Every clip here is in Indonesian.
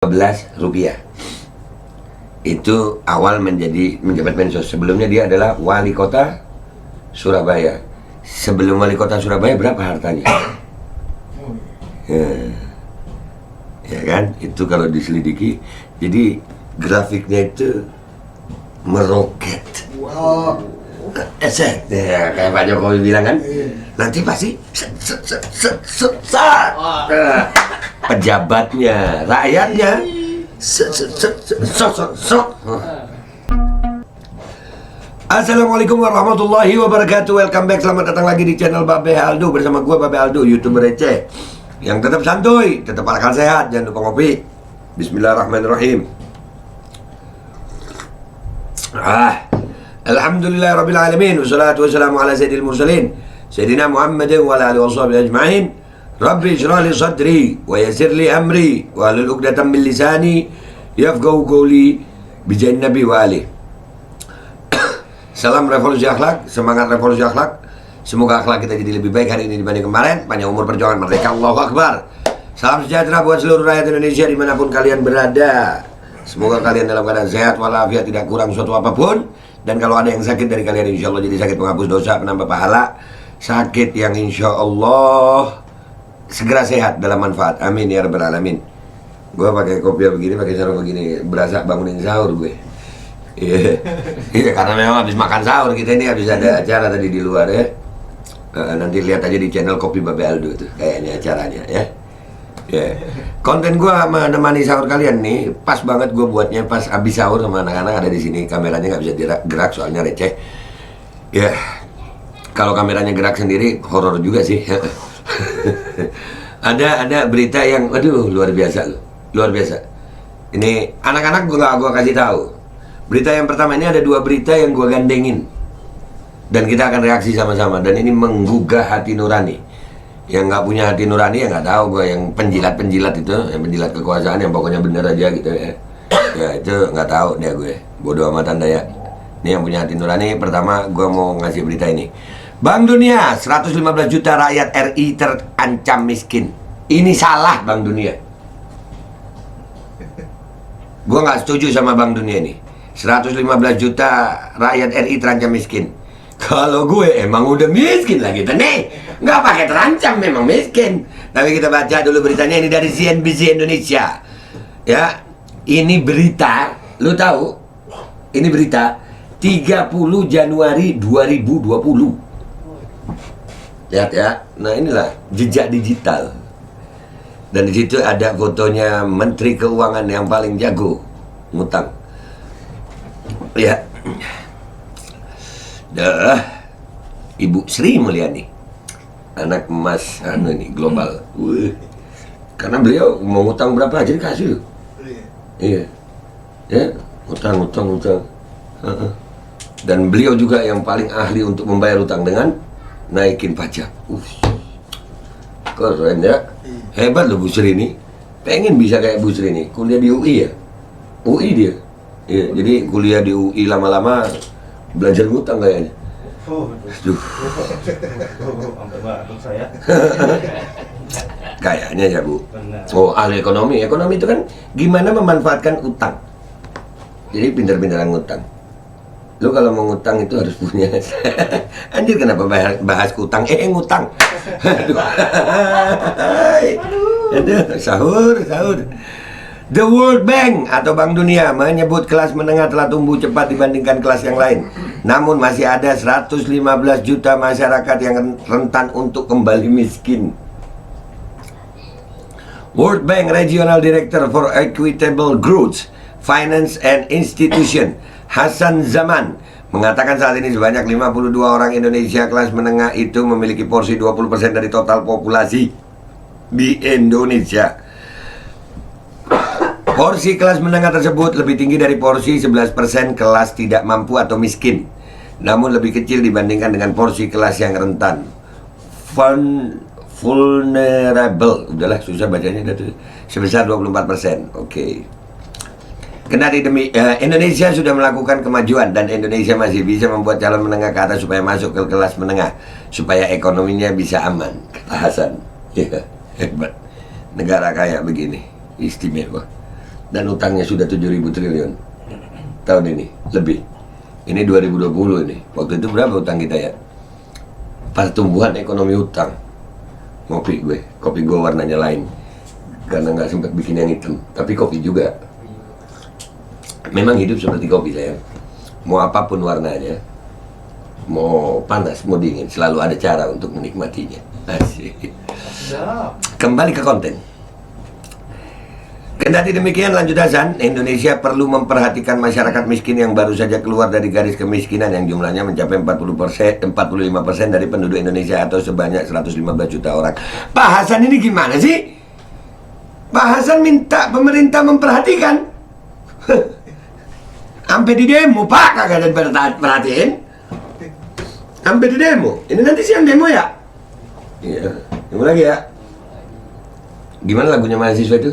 Rp12 itu awal menjabat Mensos. Sebelumnya dia adalah wali kota Surabaya. Sebelum wali kota Surabaya berapa hartanya? Ya kan, itu kalau diselidiki, jadi grafiknya itu meroket. Ya, kayak Pak Jokowi bilang kan, nanti pasti pejabatnya, rakyatnya Assalamualaikum warahmatullahi wabarakatuh. Welcome back, selamat datang lagi di channel Babe Aldo. Bersama gue Babe Aldo, YouTuber receh yang tetap santuy, tetap akal sehat, jangan lupa ngopi. Bismillahirrahmanirrahim. Alhamdulillahirrabbilalamin. Wassalatu wassalamu ala sayyidil mursalin Sayyidina Muhammadin wa ala alihi wa sahbihi ajma'in. Rabbi shrah li sadri wa yassir li amri wa hlul 'uqdatam min lisani yafqahu qawli bijahin nabi wa ali. Salam revolusi akhlak, semangat revolusi akhlak. Semoga akhlak kita jadi lebih baik hari ini dibanding kemarin. Panjang umur perjuangan merdeka, Allahu Akbar. Salam sejahtera buat seluruh rakyat Indonesia dimanapun kalian berada. Semoga kalian dalam keadaan sehat walafiat, tidak kurang suatu apapun. Dan kalau ada yang sakit dari kalian, insya Allah jadi sakit penghapus dosa, penambah pahala. Sakit yang insya Allah segera sehat dalam manfaat. Amin ya rabbal alamin. Gue pakai kopi begini, pakai sarung begini, berasa bangunin sahur gue. Iya, karena memang habis makan sahur kita ini, habis ada acara tadi di luar ya. Nanti lihat aja di channel Kopi Babe Aldo tuh kayaknya acaranya ya. Konten gue menemani sahur kalian nih, pas banget gue buatnya pas habis sahur sama anak-anak ada di sini. Kameranya nggak bisa gerak soalnya receh. Ya, kalau kameranya gerak sendiri horor juga sih. ada berita yang, aduh luar biasa loh, luar biasa. Ini anak-anak gue kasih tahu. Berita yang pertama ini ada dua berita yang gue gandengin dan kita akan reaksi sama-sama. Dan ini menggugah hati nurani. Yang nggak punya hati nurani ya nggak tahu gue, yang penjilat itu, yang penjilat kekuasaan yang pokoknya bener aja gitu ya. Ya itu nggak tahu deh gue, bodoh amatan dah ya. Ini yang punya hati nurani. Pertama gue mau ngasih berita ini. Bank Dunia, 115 juta rakyat RI terancam miskin. Ini salah Bank Dunia. Gue nggak setuju sama Bank Dunia ini. 115 juta rakyat RI terancam miskin. Kalau gue emang udah miskin lah kita nih, nggak pakai terancam, memang miskin. Tapi kita baca dulu beritanya, ini dari CNBC Indonesia. Ya, ini berita, lu tahu? Ini berita 30 Januari 2020. Lihat ya, nah inilah jejak digital. Dan di situ ada fotonya Menteri Keuangan yang paling jago ngutang. Ya, Ibu Sri Mulyani, anak emas ini global. Karena beliau mau ngutang berapa aja dikasih loh. Iya, ya, ngutang. Dan beliau juga yang paling ahli untuk membayar utang dengan naikin pajak. Keren ya, hebat loh Bu Sri ini. Pengen bisa kayak Bu Sri ini, kuliah di UI ya, UI dia. Iya, jadi kuliah di UI lama-lama belajar ngutang kayaknya. Kayaknya ya Bu. Oh, ahli ekonomi. Ekonomi itu kan gimana memanfaatkan utang. Jadi pintar-pintaran ngutang. Lu kalau mau ngutang itu harus punya. Anjir, kenapa bahas utang? Ngutang. Aduh, sahur. The World Bank atau Bank Dunia menyebut kelas menengah telah tumbuh cepat dibandingkan kelas yang lain. Namun masih ada 115 juta masyarakat yang rentan untuk kembali miskin. World Bank Regional Director for Equitable Growth, Finance and Institution, Hasan Zaman, mengatakan saat ini sebanyak 52 orang Indonesia kelas menengah itu memiliki porsi 20% dari total populasi di Indonesia. Porsi kelas menengah tersebut lebih tinggi dari porsi 11% kelas tidak mampu atau miskin, namun lebih kecil dibandingkan dengan porsi kelas yang rentan, vulnerable, udahlah susah bacanya, sebesar 24%. Oke. Kendati Indonesia sudah melakukan kemajuan dan Indonesia masih bisa membuat calon menengah ke atas supaya masuk ke kelas menengah, supaya ekonominya bisa aman, kata Hasan. Ya, hebat. Negara kaya begini, istimewa. dan utangnya sudah 7.000 triliun tahun ini lebih. Ini 2020 ini. Waktu itu berapa utang kita ya? Pertumbuhan ekonomi utang. Kopi gue warnanya lain karena nggak sempat bikin yang hitam. Tapi kopi juga. Memang hidup seperti kopi saya. Mau apapun warnanya, mau panas, mau dingin, selalu ada cara untuk menikmatinya. Asik. Kembali ke konten. Kendati demikian, lanjut Hasan, Indonesia perlu memperhatikan masyarakat miskin yang baru saja keluar dari garis kemiskinan yang jumlahnya mencapai 45% dari penduduk Indonesia atau sebanyak 115 juta orang. Pak Hasan ini gimana sih? Pak Hasan minta pemerintah memperhatikan. Sampai di demo, Pak, kagak ada perhatiin. Sampai di demo. Ini nanti siang demo ya? Iya, demo lagi ya. Gimana lagunya mahasiswa itu?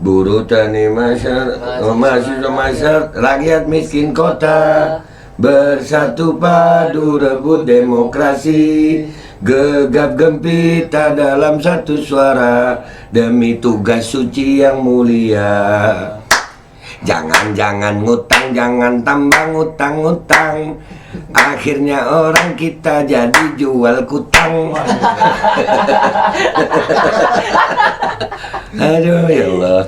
Buruh tani masyarakat, rakyat miskin kota bersatu padu rebut demokrasi, gegap gempita dalam satu suara demi tugas suci yang mulia. Jangan ngutang, jangan tambah ngutang, akhirnya orang kita jadi jual kutang. Aduh ya Allah.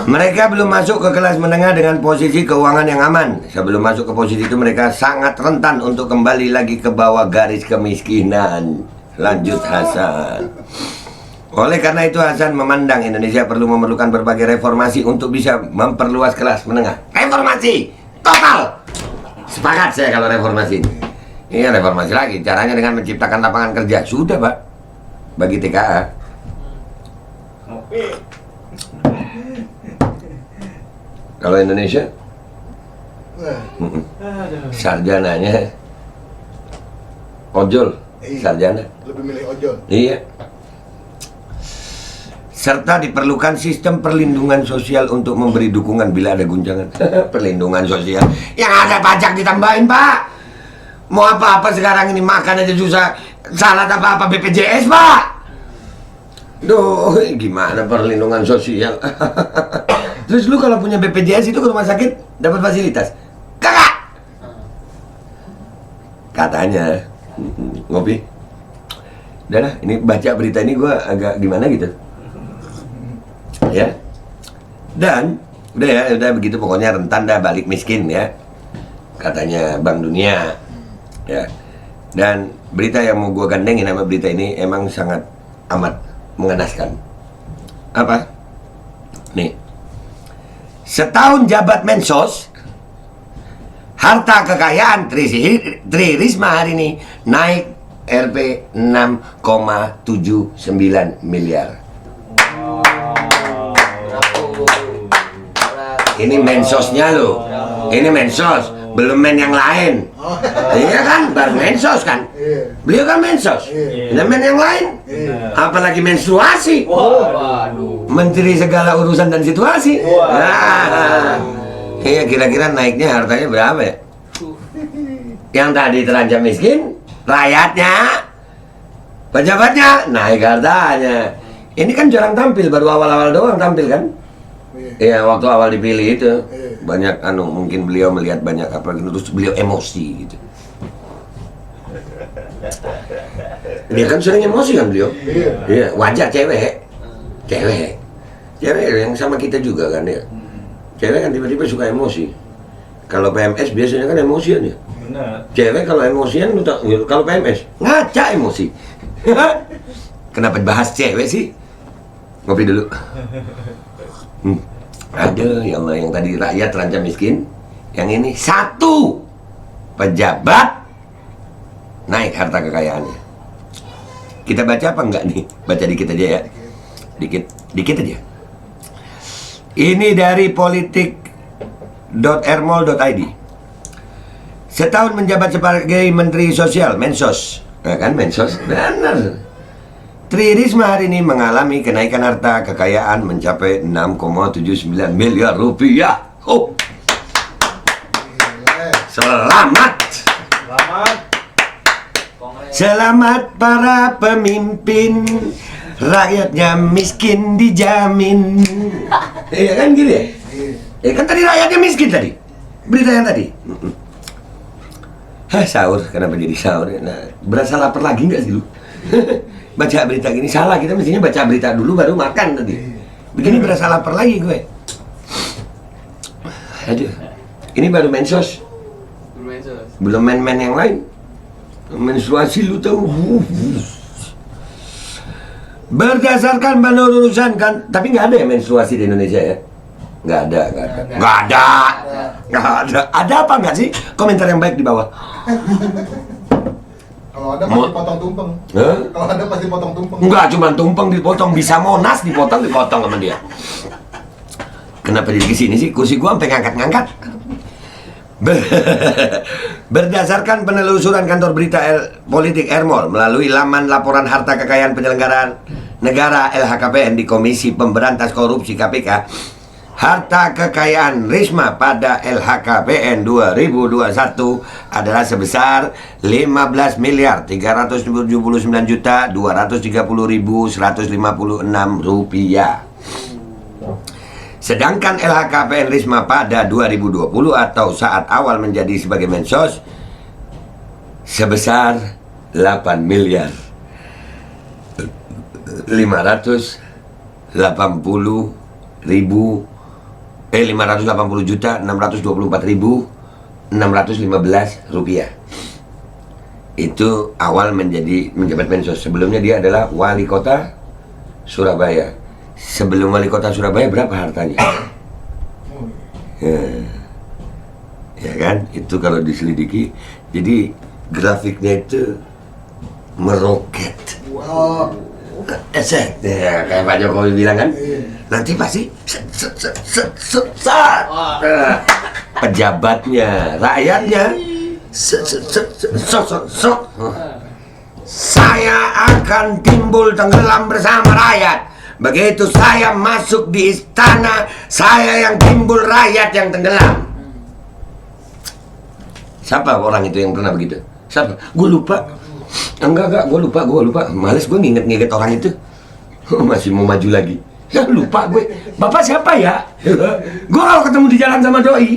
Mereka belum masuk ke kelas menengah dengan posisi keuangan yang aman. Sebelum masuk ke posisi itu mereka sangat rentan untuk kembali lagi ke bawah garis kemiskinan. Lanjut Hasan. Oleh karena itu Hasan memandang Indonesia perlu memerlukan berbagai reformasi untuk bisa memperluas kelas menengah. Reformasi total. Sepakat saya kalau reformasi ini. Iya, reformasi lagi. Caranya dengan menciptakan lapangan kerja. Sudah Pak, bagi TKA. Kalau Indonesia sarjananya ojol. Sarjana lebih milih ojol. Iya. Serta diperlukan sistem perlindungan sosial untuk memberi dukungan bila ada guncangan. Perlindungan sosial yang ada pajak ditambahin Pak. Mau apa-apa sekarang ini makan aja susah. Salah apa-apa BPJS Pak. Duh, gimana perlindungan sosial? Terus lu kalau punya BPJS itu ke rumah sakit dapat fasilitas? Kagak. Katanya. Ngopi. Udah lah, ini baca berita ini gue agak gimana gitu. Ya. Dan udah ya, udah begitu pokoknya rentan dah balik miskin ya. Katanya Bank Dunia. Ya. Dan berita yang mau gue gandengin sama berita ini emang sangat amat mengenaskan. Apa? Nih. Setahun jabat Mensos, harta kekayaan Tri Risma hari ini naik Rp 6,79 miliar. Ini mensosnya loh. Ini mensos, belum men yang lain. Iya kan, baru mensos kan. Beliau kan mensos. Ini men yang lain. Apalagi menstruasi. Menteri segala urusan dan situasi. Nah, iya kira-kira naiknya hartanya berapa ya? Yang tadi terancam miskin, rakyatnya, pejabatnya naik hartanya. Ini kan jarang tampil, baru awal-awal doang tampil kan? Iya, waktu awal dipilih itu banyak mungkin beliau melihat banyak apa terus beliau emosi gitu. Dia kan sering emosi kan beliau. Iya, wajar cewek yang sama kita juga kan ya. Cewek kan tiba-tiba suka emosi. Kalau PMS biasanya kan emosian ya. Benar. Cewek kalau emosian lu tak, kalau PMS ngaca emosi. Kenapa bahas cewek sih? Ngopi dulu. Ada ya Allah, yang tadi rakyat terancam miskin, yang ini satu pejabat naik harta kekayaannya. Kita baca apa enggak nih? Baca dikit aja ya. Dikit aja. Ini dari politik.rmol.id. Setahun menjabat sebagai Menteri Sosial, Mensos. Nah kan Mensos, benar. Tri Risma hari ini mengalami kenaikan harta kekayaan mencapai 6,79 miliar rupiah. Oh. Selamat. Selamat para pemimpin, rakyatnya miskin dijamin. Iya kan gitu ya? Kan tadi rakyatnya miskin tadi. Berita yang tadi. Sahur, kenapa jadi sahur? Nah, berasa lapar lagi nggak sih lu? Baca berita gini salah, kita mestinya baca berita dulu baru makan tadi. Begini berasa lapar lagi gue. Aduh, ini baru mensos. Belum men-men yang lain. Menstruasi lu tahu. Berdasarkan penelusuran kan, tapi nggak ada ya menstruasi di Indonesia ya? Nggak ada. Ada apa nggak sih? Komentar yang baik di bawah. Kalau ada pasti potong tumpeng. Kalau ada pasti potong tumpeng. Enggak, cuma tumpeng dipotong, bisa Monas dipotong sama dia. Kenapa jadi kesini sih? Kursi gua sampai ngangkat-ngangkat. Berdasarkan penelusuran kantor berita politik Ermol melalui laman laporan harta kekayaan penyelenggaraan negara LHKPN di Komisi Pemberantas Korupsi KPK, harta kekayaan Risma pada LHKPN 2021 adalah sebesar 15 miliar 379 juta 230.156 rupiah. Sedangkan LHKPN Risma pada 2020 atau saat awal menjadi sebagai mensos sebesar 8 miliar 580 juta 624.615 rupiah. Itu awal menjabat mensos. Sebelumnya dia adalah wali kota Surabaya. Sebelum wali kota Surabaya berapa hartanya? Ya kan, itu kalau diselidiki, jadi grafiknya itu meroket. Ya, kayak Pak Jokowi bilang kan, nanti pasti pejabatnya, rakyatnya, saya akan timbul tenggelam bersama rakyat. Begitu saya masuk di istana, saya yang timbul, rakyat yang tenggelam. Siapa orang itu yang pernah begitu? Siapa? Gue lupa. Enggak, gue lupa. Males gue nginget orang itu. Masih mau maju lagi. Ya lupa gue. Bapak siapa ya? Gue kalau ketemu di jalan sama doi,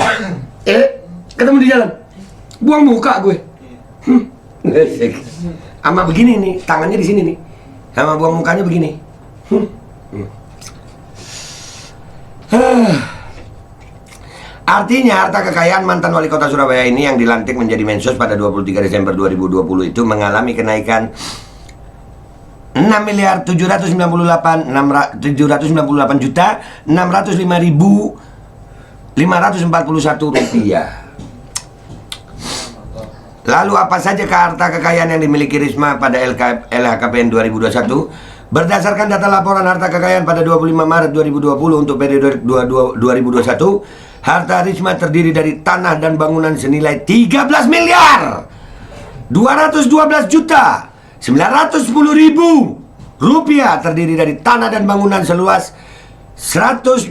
ketemu di jalan, buang muka gue. Sama begini nih, tangannya di sini nih. Sama buang mukanya begini. Artinya harta kekayaan mantan wali kota Surabaya ini yang dilantik menjadi mensos pada 23 Desember 2020 itu mengalami kenaikan 6.798 juta 605.541 rupiah. Lalu apa saja harta kekayaan yang dimiliki Risma pada LHKPN 2021? Berdasarkan data laporan harta kekayaan pada 25 Maret 2020 untuk periode 2021, harta Risma terdiri dari tanah dan bangunan senilai 13 miliar 212 juta 910 ribu rupiah, terdiri dari tanah dan bangunan seluas 112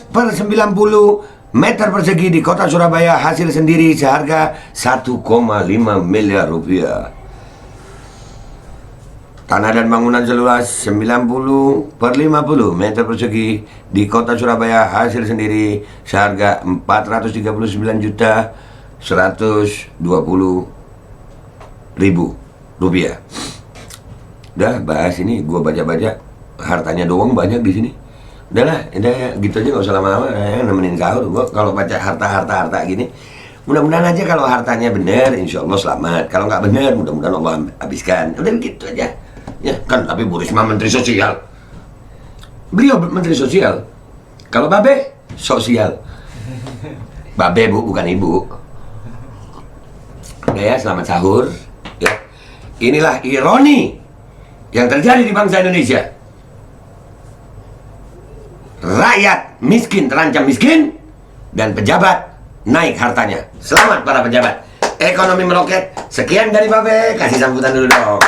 per 90 meter persegi di kota Surabaya hasil sendiri seharga 1,5 miliar rupiah. Tanah dan bangunan seluas 90 per 50 meter persegi di kota Surabaya hasil sendiri seharga 439 juta 120 ribu rupiah. Udah bahas ini, gua baca-baca hartanya doang banyak di sini. Udahlah, gitu aja, nggak usah lama-lama nemenin sahur. Gua kalau baca harta gini, mudah-mudahan aja kalau hartanya benar, insya Allah selamat. Kalau nggak benar, mudah-mudahan Allah habiskan. Udah gitu aja. Ya kan, tapi Bu Risma Menteri Sosial. Beliau Menteri Sosial. Kalau Babe, sosial. Babe Bu, bukan Ibu. Udah ya, selamat sahur. Ya. Inilah ironi yang terjadi di bangsa Indonesia. Rakyat miskin terancam miskin, dan pejabat naik hartanya. Selamat para pejabat. Ekonomi meroket. Sekian dari Babe. Kasih sambutan dulu dong.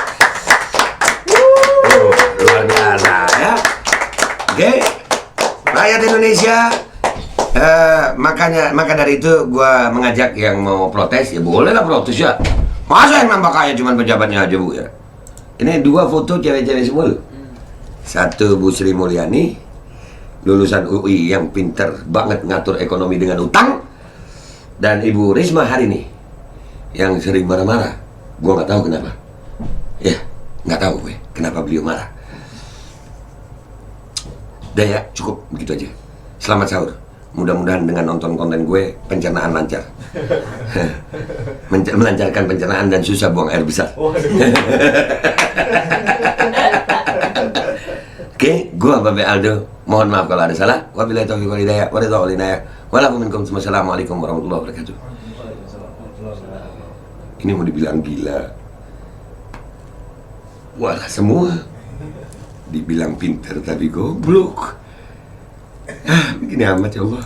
Luar biasa ya. Oke, rakyat Indonesia. Maka dari itu gue mengajak yang mau protes, ya bolehlah protes ya. Masa yang nambah kaya cuma pejabatnya aja, Bu ya? Ini 2 foto cewek-cewek semua loh. Satu Bu Sri Mulyani, lulusan UI yang pinter banget ngatur ekonomi dengan utang. Dan Ibu Risma hari ini yang sering marah-marah. Gua nggak tahu kenapa. Ya, nggak tahu gue kenapa beliau marah. Udah ya, cukup begitu aja. Selamat sahur. Mudah-mudahan dengan nonton konten gue pencernaan lancar. Melancarkan pencernaan dan susah buang air besar. Oke, gua Babe Aldo. Mohon maaf kalau ada salah. Wabillahi taufiq wal hidayah. Wassalamualaikum warahmatullahi wabarakatuh. Ini mau dibilang gila. Walah semua. Dibilang pinter tapi goblok. Begini amat ya Allah.